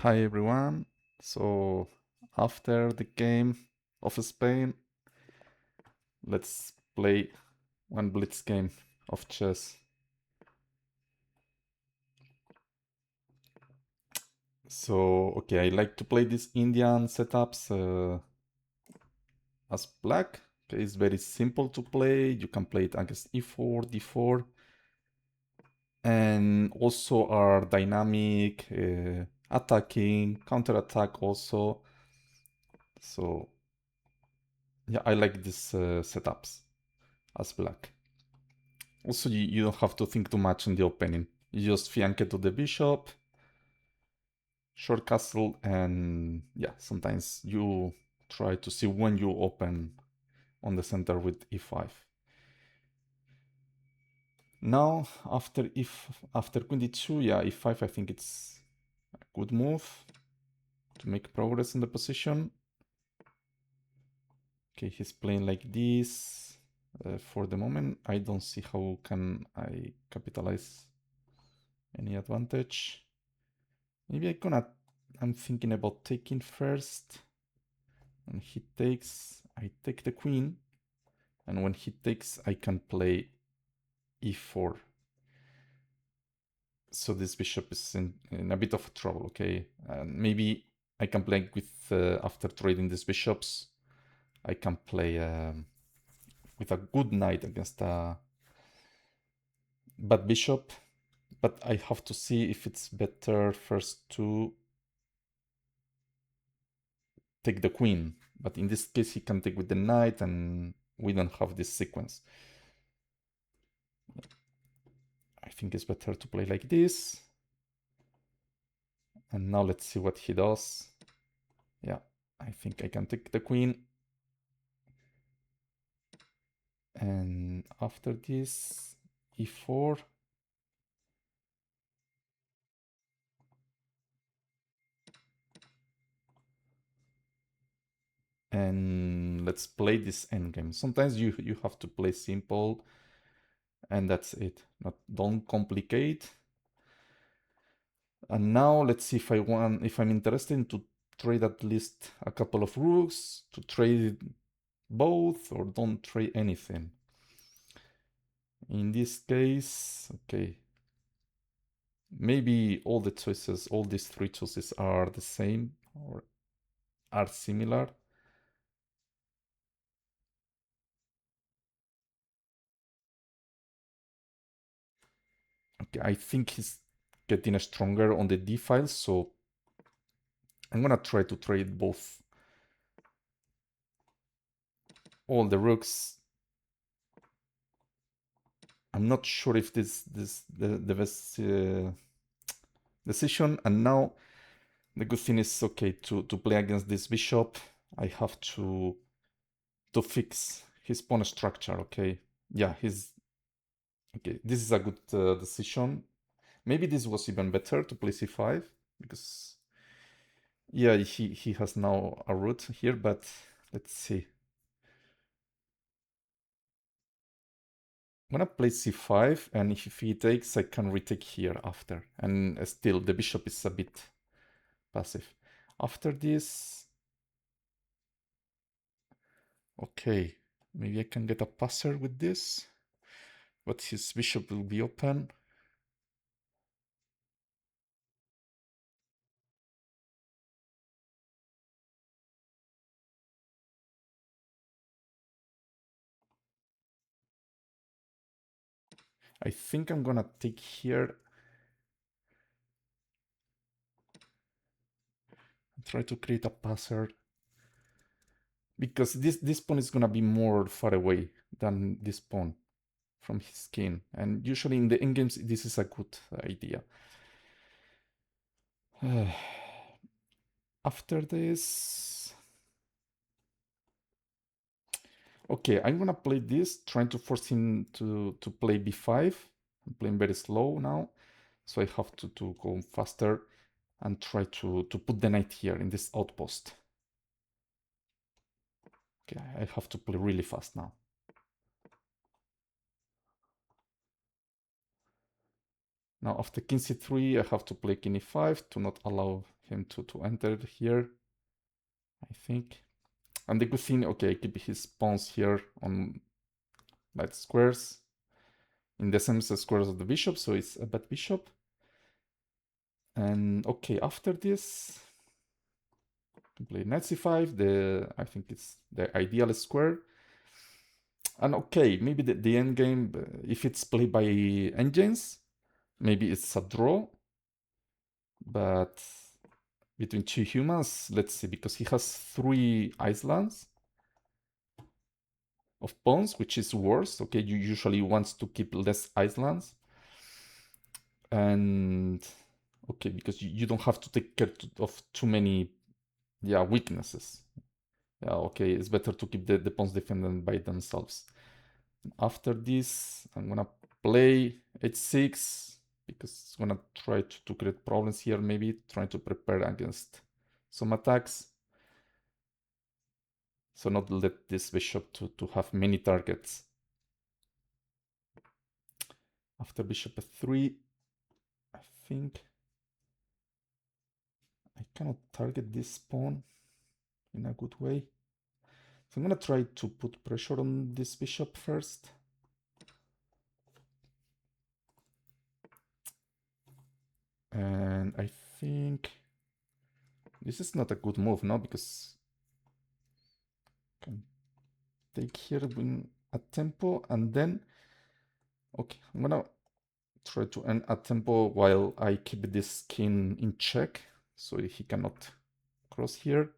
Hi everyone. So after the game of Spain, let's play one blitz game of chess. So okay, I like to play these Indian setups as black. Okay, it's very simple to play. You can play it against e4, d4, and also are dynamic, attacking, counter attack also. So yeah, I like these setups as black. Also, you don't have to think too much on the opening. You just fianchet to the bishop, short castle, and yeah, sometimes you try to see when you open on the center with e5. Now, after queen d2, yeah, e5, I think it's a good move to make progress in the position. Okay, he's playing like this. For the moment, I don't see how can I capitalize any advantage. Maybe I'm thinking about taking first. When he takes, I take the queen. And when he takes, I can play e4. So this bishop is in a bit of trouble, okay? And maybe I can play with, after trading these bishops, I can play with a good knight against a bad bishop. But I have to see if it's better first to take the queen. But in this case, he can take with the knight, and we don't have this sequence. I think it's better to play like this. And now let's see what he does. Yeah, I think I can take the queen. And after this, e4. And let's play this endgame. Sometimes you have to play simple, and that's it. Don't complicate. And now let's see if I'm interested in to trade at least a couple of rooks, to trade both, or don't trade anything. In this case, okay, maybe all these three choices are the same or are similar. Okay, I think he's getting stronger on the d files, so I'm gonna try to trade both all the rooks. I'm not sure if this the best decision. And now the good thing is, okay, to play against this bishop, I have to fix his pawn structure. Okay, yeah, okay. This is a good decision. Maybe this was even better to play c5 because yeah, he has now a root here. But let's see. I'm gonna play c5, and if he takes, I can retake here after. And still, the bishop is a bit passive. After this, okay, maybe I can get a passer with this, but his bishop will be open. I think I'm gonna take here. Try to create a passer, because this pawn is gonna be more far away than this pawn from his king, and usually in the endgames this is a good idea. After this, okay, I'm gonna play this, trying to force him to play b5. I'm playing very slow now, so I have to go faster and try to put the knight here in this outpost. Okay, I have to play really fast now. Now after king c3, I have to play king e5 to not allow him to enter here, I think. And the good thing, okay, I keep his pawns here on light squares in the same squares of the bishop, so it's a bad bishop. And okay, after this, play knight c5. I think it's the ideal square. And okay, maybe the endgame, if it's played by engines, maybe it's a draw. But between two humans, let's see, because he has 3 islands of pawns, which is worse. Okay, you usually want to keep less islands. And okay, because you don't have to take care of too many weaknesses. Yeah, okay, it's better to keep the pawns defended by themselves. After this, I'm gonna play h6 because it's gonna try to create problems here, maybe trying to prepare against some attacks. So not let this bishop to have many targets. After bishop f3, I think I cannot target this pawn in a good way. So I'm gonna try to put pressure on this bishop first. And I think this is not a good move, no? Because I can take here, win a tempo, and then okay, I'm gonna try to end a tempo while I keep this king in check, so he cannot cross here.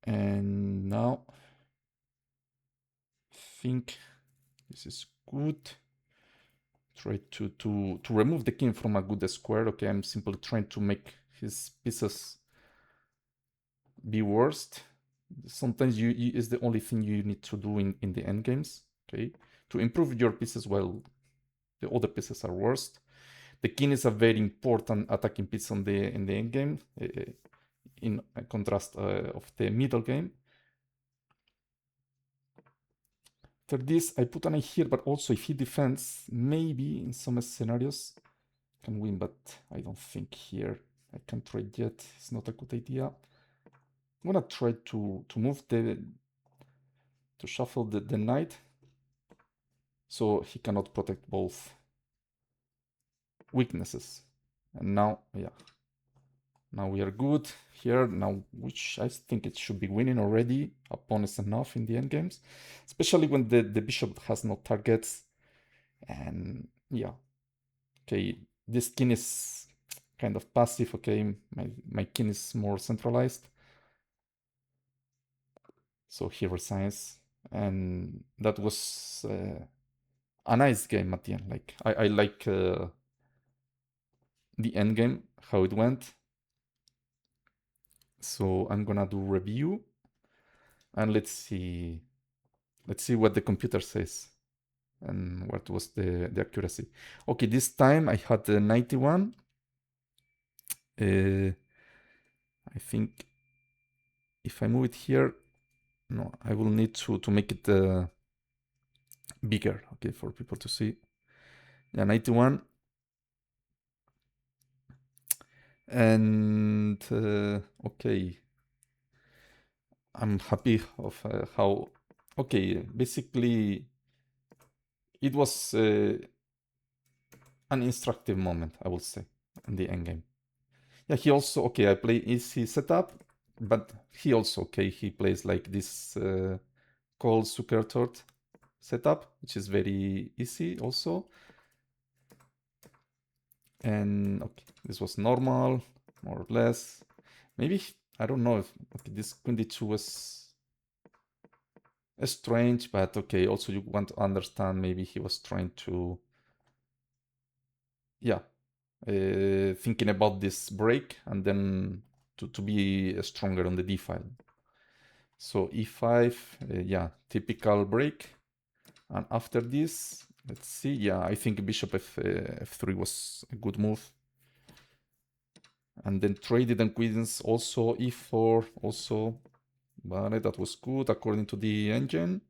And now I think this is good. Try to remove the king from a good square. Okay, I'm simply trying to make his pieces be worst. Sometimes is the only thing you need to do in the endgames. Okay, to improve your pieces while the other pieces are worst. The king is a very important attacking piece in the endgame, in contrast of the middle game. After this, I put a knight here, but also if he defends, maybe in some scenarios can win, but I don't think here. I can't trade yet. It's not a good idea. I'm gonna try to move to shuffle the knight, so he cannot protect both weaknesses. And now, yeah, now we are good here. Now, which I think it should be winning already. A pawn is enough in the endgames, especially when the bishop has no targets. And yeah, okay, this king is kind of passive. Okay, my king is more centralized. So he resigns, and that was a nice game at the end. Like I like the end game, how it went. So I'm gonna do review, and let's see what the computer says and what was the accuracy. Okay, this time I had 91. I think if I move it here, no, I will need to make it bigger, okay, for people to see. Yeah, 91. And okay, I'm happy of how, okay, basically it was an instructive moment, I would say, in the endgame. Yeah, he also, okay, I play easy setup, but he also, okay, he plays like this cold Zuckertort setup, which is very easy also. And okay, this was normal, more or less. Maybe, I don't know if, okay, this queen d2 was strange, but okay, also you want to understand maybe he was trying to, yeah, thinking about this break and then to be stronger on the d file. So e5, yeah, typical break. And after this, let's see, yeah, I think bishop f3 was a good move. And then traded and queens also, e4 also, but that was good according to the engine.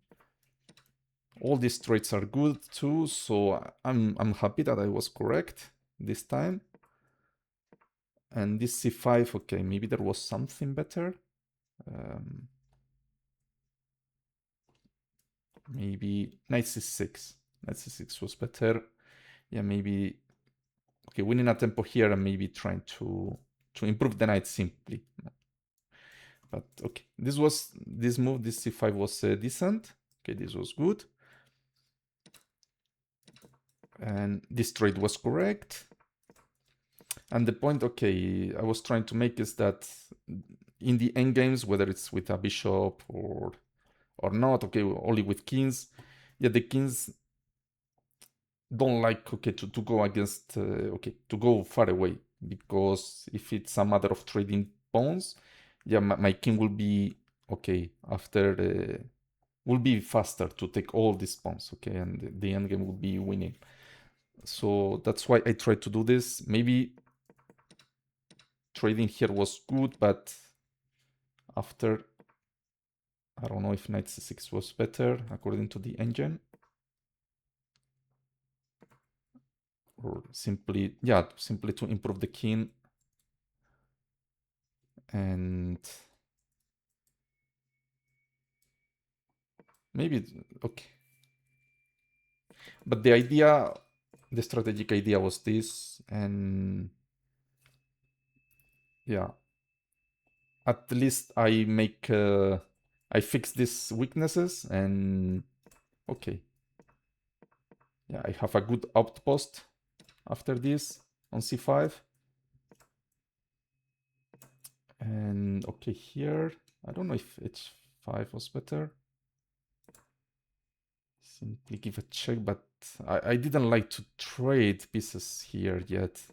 All these trades are good too, so I'm happy that I was correct this time. And this c5, okay, maybe there was something better. Maybe knight c6. Knight c6 was better. Yeah, maybe. Okay, winning a tempo here and maybe trying to improve the knight simply. But okay, this move, this c5 was decent. Okay, this was good. And this trade was correct. And the point, okay, I was trying to make is that in the endgames, whether it's with a bishop or not, okay, only with kings, yeah, the kings don't like, okay, to go against, okay, to go far away, because if it's a matter of trading pawns, yeah, my king will be, okay, after, will be faster to take all these pawns, okay, and the endgame will be winning. So that's why I tried to do this. Maybe trading here was good, but after, I don't know if knight c6 was better according to the engine. Or simply, yeah, simply to improve the king. And maybe, okay. But the idea, the strategic idea was this, and yeah, at least I fix these weaknesses, and okay. Yeah, I have a good outpost after this on c5. And okay, here, I don't know if h5 was better. Simply give a check, but I didn't like to trade pieces here yet.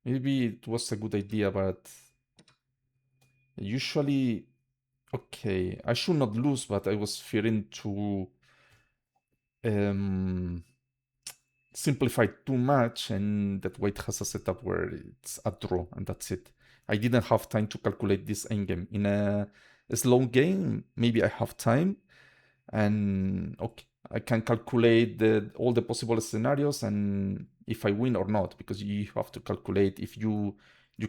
Maybe it was a good idea, but usually, okay, I should not lose, but I was fearing to simplify too much, and that white has a setup where it's a draw, and that's it. I didn't have time to calculate this endgame. In a slow game, maybe I have time, and okay, I can calculate all the possible scenarios and if I win or not, because you have to calculate if you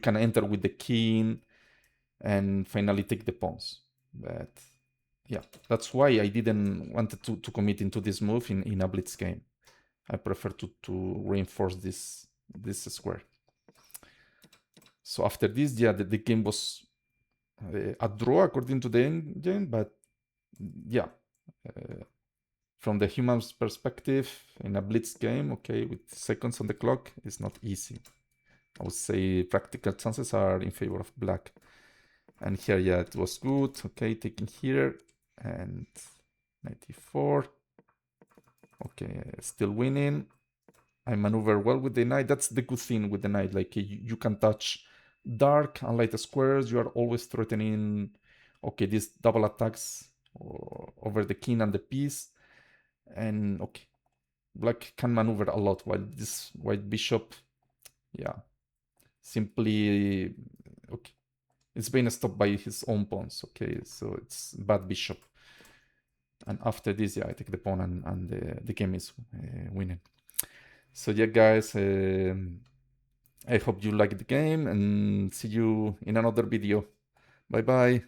can enter with the king and finally take the pawns. But yeah, that's why I didn't want to commit into this move in a blitz game. I prefer to reinforce this square. So after this, yeah, the game was a draw according to the end game, but yeah, from the human's perspective, in a blitz game, okay, with seconds on the clock, it's not easy. I would say practical chances are in favor of black. And here, yeah, it was good. Okay, taking here and 94. Okay, still winning. I maneuver well with the knight. That's the good thing with the knight. Like you can touch dark and light squares. You are always threatening, okay, these double attacks over the king and the piece. And okay, black can maneuver a lot while this white bishop, yeah, simply, okay, it's being stopped by his own pawns. Okay, so it's bad bishop. And after this, yeah, I take the pawn and the game is winning. So yeah, guys, I hope you liked the game and see you in another video. Bye bye.